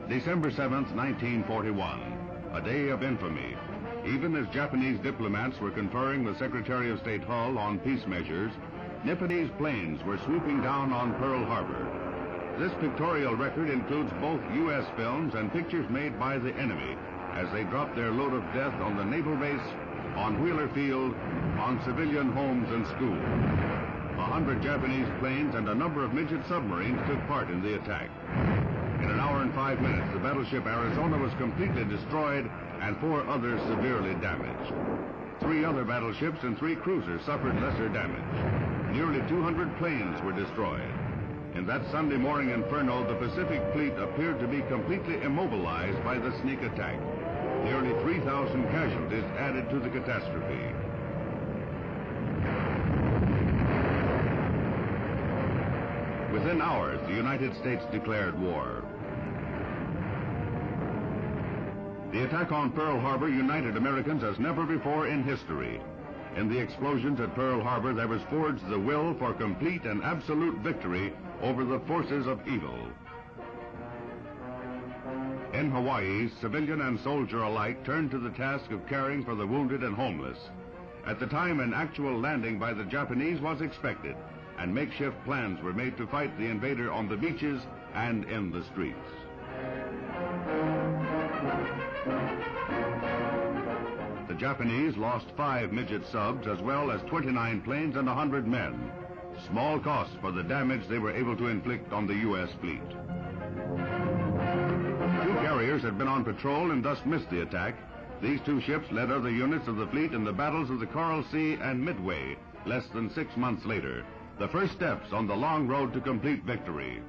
December 7th, 1941, a day of infamy. Even as Japanese diplomats were conferring with Secretary of State Hull on peace measures, Nipponese planes were swooping down on Pearl Harbor. This pictorial record includes both U.S. films and pictures made by the enemy as they dropped their load of death on the naval base, on Wheeler Field, on civilian homes and schools. 100 Japanese planes and a number of midget submarines took part in the attack. In an hour and 5 minutes, the battleship Arizona was completely destroyed and 4 others severely damaged. 3 other battleships and 3 cruisers suffered lesser damage. Nearly 200 planes were destroyed. In that Sunday morning inferno, the Pacific Fleet appeared to be completely immobilized by the sneak attack. Nearly 3,000 casualties added to the catastrophe. Within hours, the United States declared war. The attack on Pearl Harbor united Americans as never before in history. In the explosions at Pearl Harbor, there was forged the will for complete and absolute victory over the forces of evil. In Hawaii, civilian and soldier alike turned to the task of caring for the wounded and homeless. At the time, an actual landing by the Japanese was expected, and makeshift plans were made to fight the invader on the beaches and in the streets. The Japanese lost 5 midget subs as well as 29 planes and 100 men. Small cost for the damage they were able to inflict on the U.S. fleet. 2 carriers had been on patrol and thus missed the attack. These 2 ships led other units of the fleet in the battles of the Coral Sea and Midway, less than 6 months later. The first steps on the long road to complete victory.